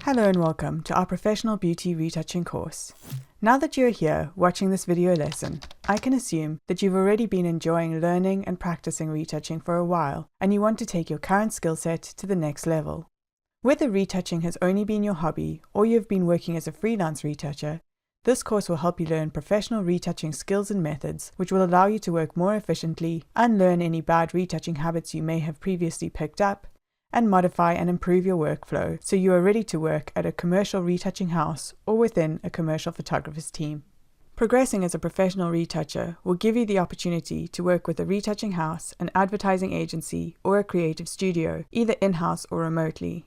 Hello and welcome to our Professional Beauty Retouching course. Now that you're here watching this video lesson, I can assume that you've already been enjoying learning and practicing retouching for a while, and you want to take your current skill set to the next level. Whether retouching has only been your hobby or you've been working as a freelance retoucher, this course will help you learn professional retouching skills and methods which will allow you to work more efficiently, unlearn any bad retouching habits you may have previously picked up, and modify and improve your workflow so you are ready to work at a commercial retouching house or within a commercial photographer's team. Progressing as a professional retoucher will give you the opportunity to work with a retouching house, an advertising agency, or a creative studio, either in-house or remotely.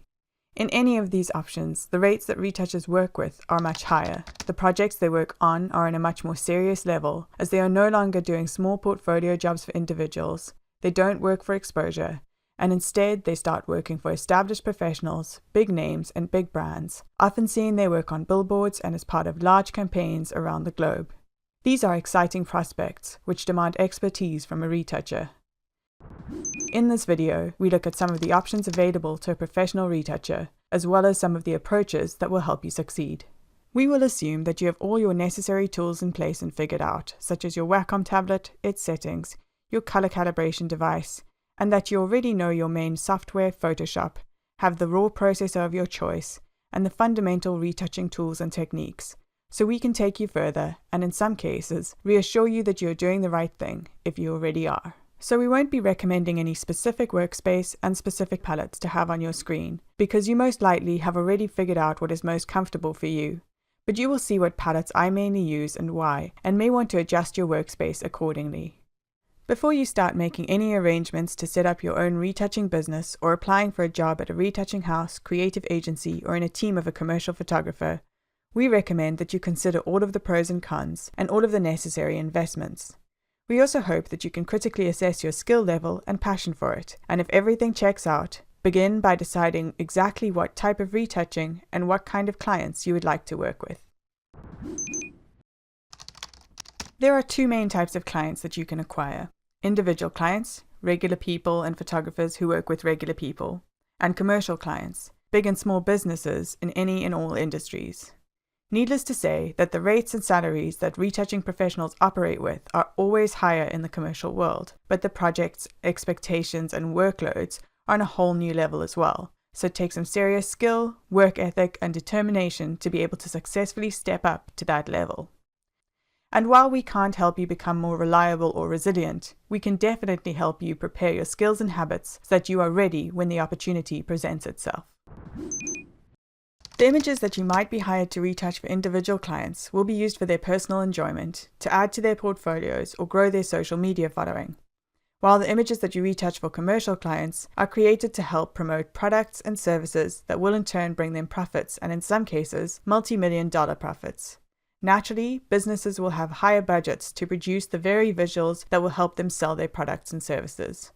In any of these options, the rates that retouchers work with are much higher. The projects they work on are on a much more serious level, as they are no longer doing small portfolio jobs for individuals, they don't work for exposure, and instead they start working for established professionals, big names and big brands, often seeing their work on billboards and as part of large campaigns around the globe. These are exciting prospects which demand expertise from a retoucher. In this video, we look at some of the options available to a professional retoucher, as well as some of the approaches that will help you succeed. We will assume that you have all your necessary tools in place and figured out, such as your Wacom tablet, its settings, your color calibration device, and that you already know your main software, Photoshop, have the raw processor of your choice, and the fundamental retouching tools and techniques, so we can take you further, and in some cases, reassure you that you are doing the right thing, if you already are. So we won't be recommending any specific workspace and specific palettes to have on your screen, because you most likely have already figured out what is most comfortable for you. But you will see what palettes I mainly use and why, and may want to adjust your workspace accordingly. Before you start making any arrangements to set up your own retouching business or applying for a job at a retouching house, creative agency, or in a team of a commercial photographer, we recommend that you consider all of the pros and cons and all of the necessary investments. We also hope that you can critically assess your skill level and passion for it, and if everything checks out, begin by deciding exactly what type of retouching and what kind of clients you would like to work with. There are two main types of clients that you can acquire. Individual clients, regular people and photographers who work with regular people, and commercial clients, big and small businesses in any and all industries. Needless to say that the rates and salaries that retouching professionals operate with are always higher in the commercial world, but the projects, expectations and workloads are on a whole new level as well. So it takes some serious skill, work ethic and determination to be able to successfully step up to that level. And while we can't help you become more reliable or resilient, we can definitely help you prepare your skills and habits so that you are ready when the opportunity presents itself. The images that you might be hired to retouch for individual clients will be used for their personal enjoyment, to add to their portfolios or grow their social media following, while the images that you retouch for commercial clients are created to help promote products and services that will in turn bring them profits, and in some cases, multi-million-dollar profits. Naturally, businesses will have higher budgets to produce the very visuals that will help them sell their products and services.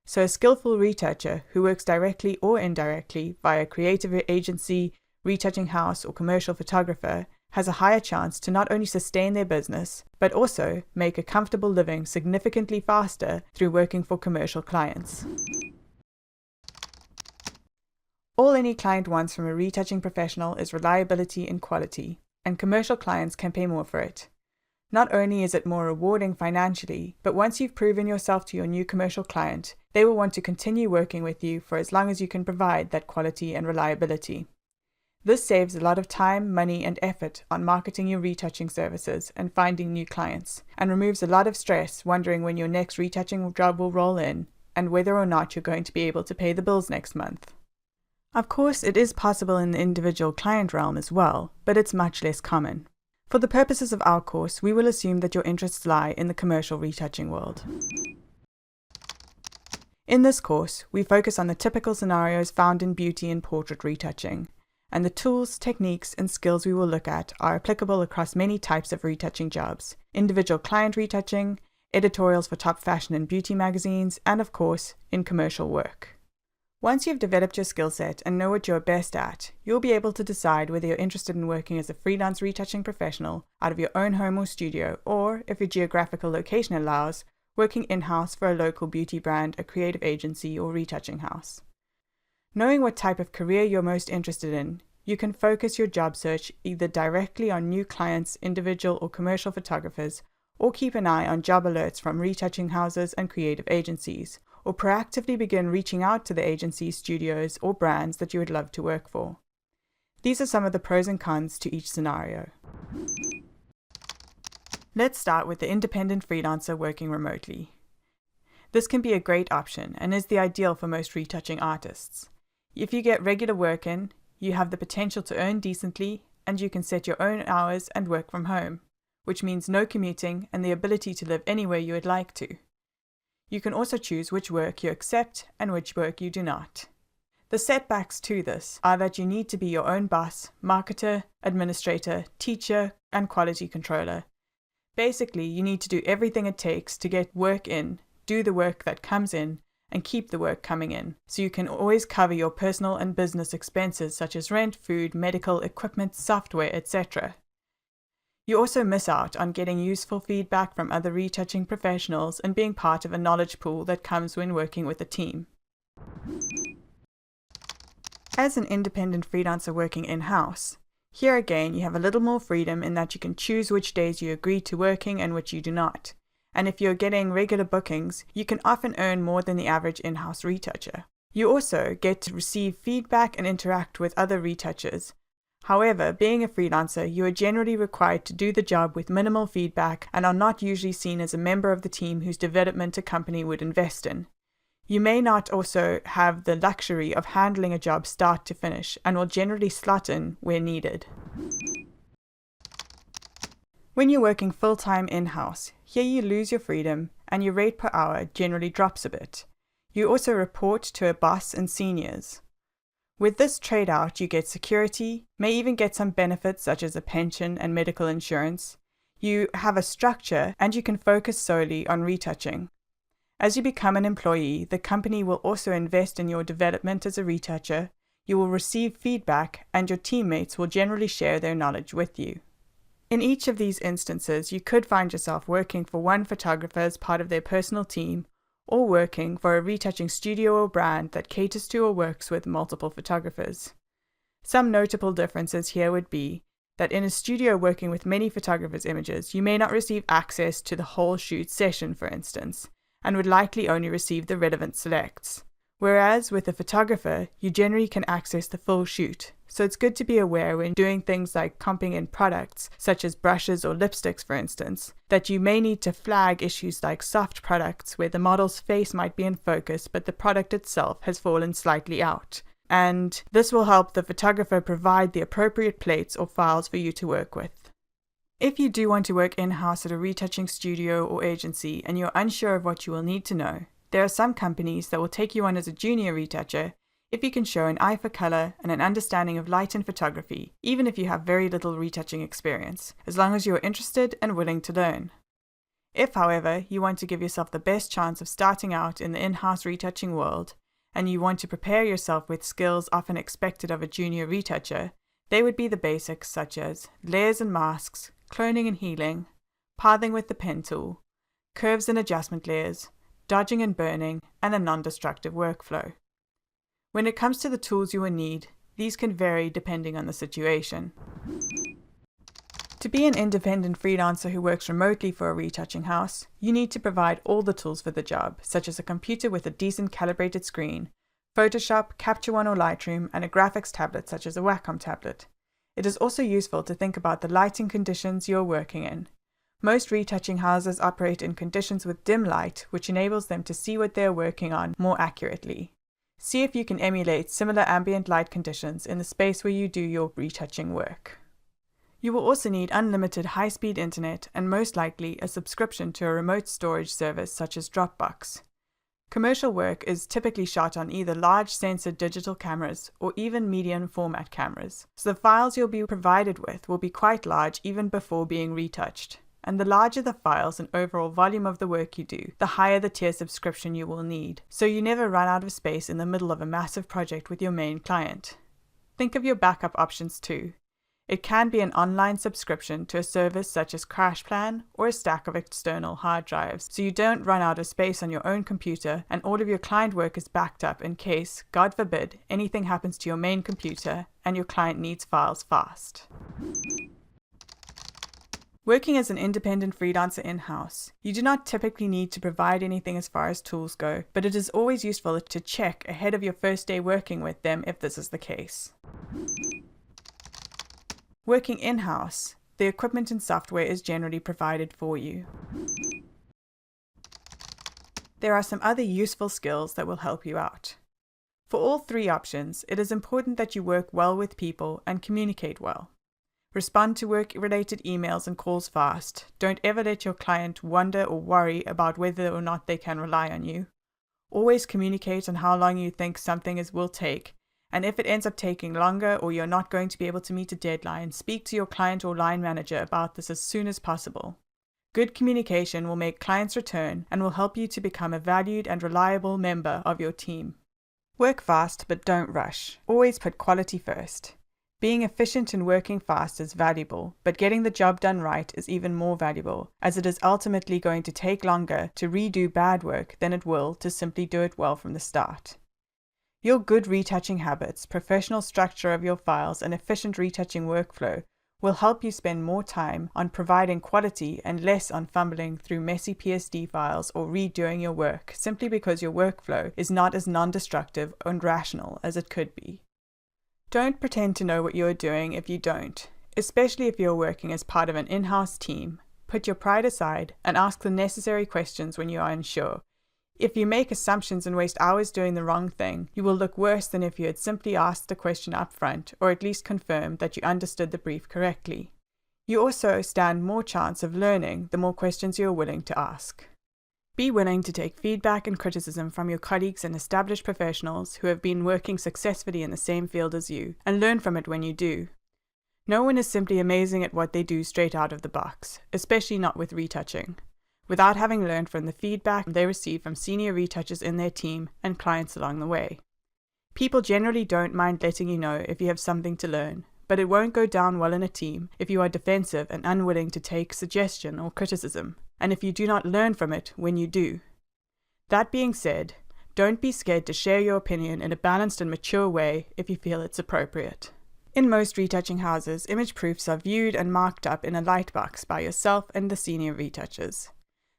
So a skillful retoucher who works directly or indirectly via a creative agency, retouching house, or commercial photographer has a higher chance to not only sustain their business, but also make a comfortable living significantly faster through working for commercial clients. All any client wants from a retouching professional is reliability and quality, and commercial clients can pay more for it. Not only is it more rewarding financially, but once you've proven yourself to your new commercial client, they will want to continue working with you for as long as you can provide that quality and reliability. This saves a lot of time, money, and effort on marketing your retouching services and finding new clients, and removes a lot of stress wondering when your next retouching job will roll in, and whether or not you're going to be able to pay the bills next month. Of course, it is possible in the individual client realm as well, but it's much less common. For the purposes of our course, we will assume that your interests lie in the commercial retouching world. In this course, we focus on the typical scenarios found in beauty and portrait retouching, and the tools, techniques, and skills we will look at are applicable across many types of retouching jobs: individual client retouching, editorials for top fashion and beauty magazines, and of course, in commercial work. Once you've developed your skill set and know what you're best at, you'll be able to decide whether you're interested in working as a freelance retouching professional out of your own home or studio, or, if your geographical location allows, working in-house for a local beauty brand, a creative agency, or retouching house. Knowing what type of career you're most interested in, you can focus your job search either directly on new clients, individual or commercial photographers, or keep an eye on job alerts from retouching houses and creative agencies, or proactively begin reaching out to the agencies, studios, or brands that you would love to work for. These are some of the pros and cons to each scenario. Let's start with the independent freelancer working remotely. This can be a great option and is the ideal for most retouching artists. If you get regular work in, you have the potential to earn decently, and you can set your own hours and work from home, which means no commuting and the ability to live anywhere you would like to. You can also choose which work you accept and which work you do not. The setbacks to this are that you need to be your own boss, marketer, administrator, teacher, and quality controller. Basically, you need to do everything it takes to get work in, do the work that comes in, and keep the work coming in, so you can always cover your personal and business expenses such as rent, food, medical, equipment, software, etc. You also miss out on getting useful feedback from other retouching professionals and being part of a knowledge pool that comes when working with a team. As an independent freelancer working in-house, here again you have a little more freedom in that you can choose which days you agree to working and which you do not. And if you're getting regular bookings, you can often earn more than the average in-house retoucher. You also get to receive feedback and interact with other retouchers. However, being a freelancer, you are generally required to do the job with minimal feedback and are not usually seen as a member of the team whose development a company would invest in. You may not also have the luxury of handling a job start to finish and will generally slot in where needed. When you're working full-time in-house, here you lose your freedom and your rate per hour generally drops a bit. You also report to a boss and seniors. With this trade-out, you get security, may even get some benefits such as a pension and medical insurance. You have a structure and you can focus solely on retouching. As you become an employee, the company will also invest in your development as a retoucher, you will receive feedback, and your teammates will generally share their knowledge with you. In each of these instances, you could find yourself working for one photographer as part of their personal team, or working for a retouching studio or brand that caters to or works with multiple photographers. Some notable differences here would be that in a studio working with many photographers' images, you may not receive access to the whole shoot session, for instance, and would likely only receive the relevant selects. Whereas with a photographer, you generally can access the full shoot, so it's good to be aware when doing things like comping in products, such as brushes or lipsticks for instance, that you may need to flag issues like soft products where the model's face might be in focus but the product itself has fallen slightly out. And this will help the photographer provide the appropriate plates or files for you to work with. If you do want to work in-house at a retouching studio or agency and you're unsure of what you will need to know, there are some companies that will take you on as a junior retoucher if you can show an eye for color and an understanding of light and photography, even if you have very little retouching experience, as long as you are interested and willing to learn. If, however, you want to give yourself the best chance of starting out in the in-house retouching world, and you want to prepare yourself with skills often expected of a junior retoucher, they would be the basics such as layers and masks, cloning and healing, pathing with the pen tool, curves and adjustment layers, dodging and burning, and a non-destructive workflow. When it comes to the tools you will need, these can vary depending on the situation. To be an independent freelancer who works remotely for a retouching house, you need to provide all the tools for the job, such as a computer with a decent calibrated screen, Photoshop, Capture One or Lightroom, and a graphics tablet such as a Wacom tablet. It is also useful to think about the lighting conditions you are working in. Most retouching houses operate in conditions with dim light, which enables them to see what they are working on more accurately. See if you can emulate similar ambient light conditions in the space where you do your retouching work. You will also need unlimited high-speed internet and most likely a subscription to a remote storage service such as Dropbox. Commercial work is typically shot on either large sensor digital cameras or even medium format cameras, so the files you'll be provided with will be quite large even before being retouched. And the larger the files and overall volume of the work you do, the higher the tier subscription you will need, so you never run out of space in the middle of a massive project with your main client. Think of your backup options too. It can be an online subscription to a service such as CrashPlan or a stack of external hard drives, so you don't run out of space on your own computer and all of your client work is backed up in case, God forbid, anything happens to your main computer and your client needs files fast. Working as an independent freelancer in-house, you do not typically need to provide anything as far as tools go, but it is always useful to check ahead of your first day working with them if this is the case. Working in-house, the equipment and software is generally provided for you. There are some other useful skills that will help you out. For all three options, it is important that you work well with people and communicate well. Respond to work-related emails and calls fast. Don't ever let your client wonder or worry about whether or not they can rely on you. Always communicate on how long you think something will take, and if it ends up taking longer or you're not going to be able to meet a deadline, speak to your client or line manager about this as soon as possible. Good communication will make clients return and will help you to become a valued and reliable member of your team. Work fast, but don't rush. Always put quality first. Being efficient and working fast is valuable, but getting the job done right is even more valuable, as it is ultimately going to take longer to redo bad work than it will to simply do it well from the start. Your good retouching habits, professional structure of your files, and efficient retouching workflow will help you spend more time on providing quality and less on fumbling through messy PSD files or redoing your work, simply because your workflow is not as non-destructive and rational as it could be. Don't pretend to know what you are doing if you don't, especially if you're working as part of an in-house team. Put your pride aside and ask the necessary questions when you are unsure. If you make assumptions and waste hours doing the wrong thing, you will look worse than if you had simply asked the question up front or at least confirmed that you understood the brief correctly. You also stand more chance of learning the more questions you are willing to ask. Be willing to take feedback and criticism from your colleagues and established professionals who have been working successfully in the same field as you, and learn from it when you do. No one is simply amazing at what they do straight out of the box, especially not with retouching, without having learned from the feedback they receive from senior retouchers in their team and clients along the way. People generally don't mind letting you know if you have something to learn, but it won't go down well in a team if you are defensive and unwilling to take suggestion or criticism, and if you do not learn from it when you do. That being said, don't be scared to share your opinion in a balanced and mature way if you feel it's appropriate. In most retouching houses, image proofs are viewed and marked up in a lightbox by yourself and the senior retouchers.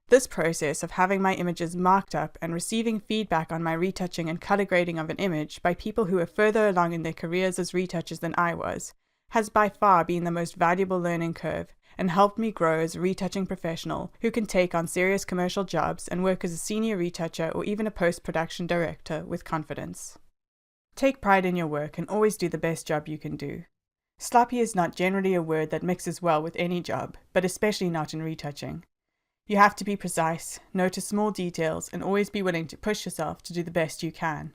This process of having my images marked up and receiving feedback on my retouching and color grading of an image by people who are further along in their careers as retouchers than I was, has by far been the most valuable learning curve and helped me grow as a retouching professional who can take on serious commercial jobs and work as a senior retoucher or even a post-production director with confidence. Take pride in your work and always do the best job you can do. Sloppy is not generally a word that mixes well with any job, but especially not in retouching. You have to be precise, notice small details, and always be willing to push yourself to do the best you can.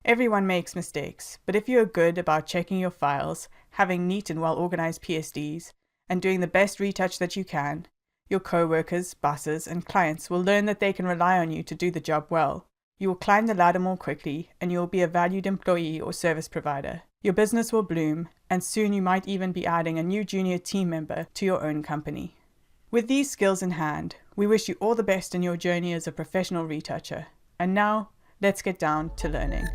Everyone makes mistakes, but if you are good about checking your files, having neat and well-organized PSDs, and doing the best retouch that you can, your co-workers, bosses, and clients will learn that they can rely on you to do the job well. You will climb the ladder more quickly, and you will be a valued employee or service provider. Your business will bloom, and soon you might even be adding a new junior team member to your own company. With these skills in hand, we wish you all the best in your journey as a professional retoucher. And now, let's get down to learning.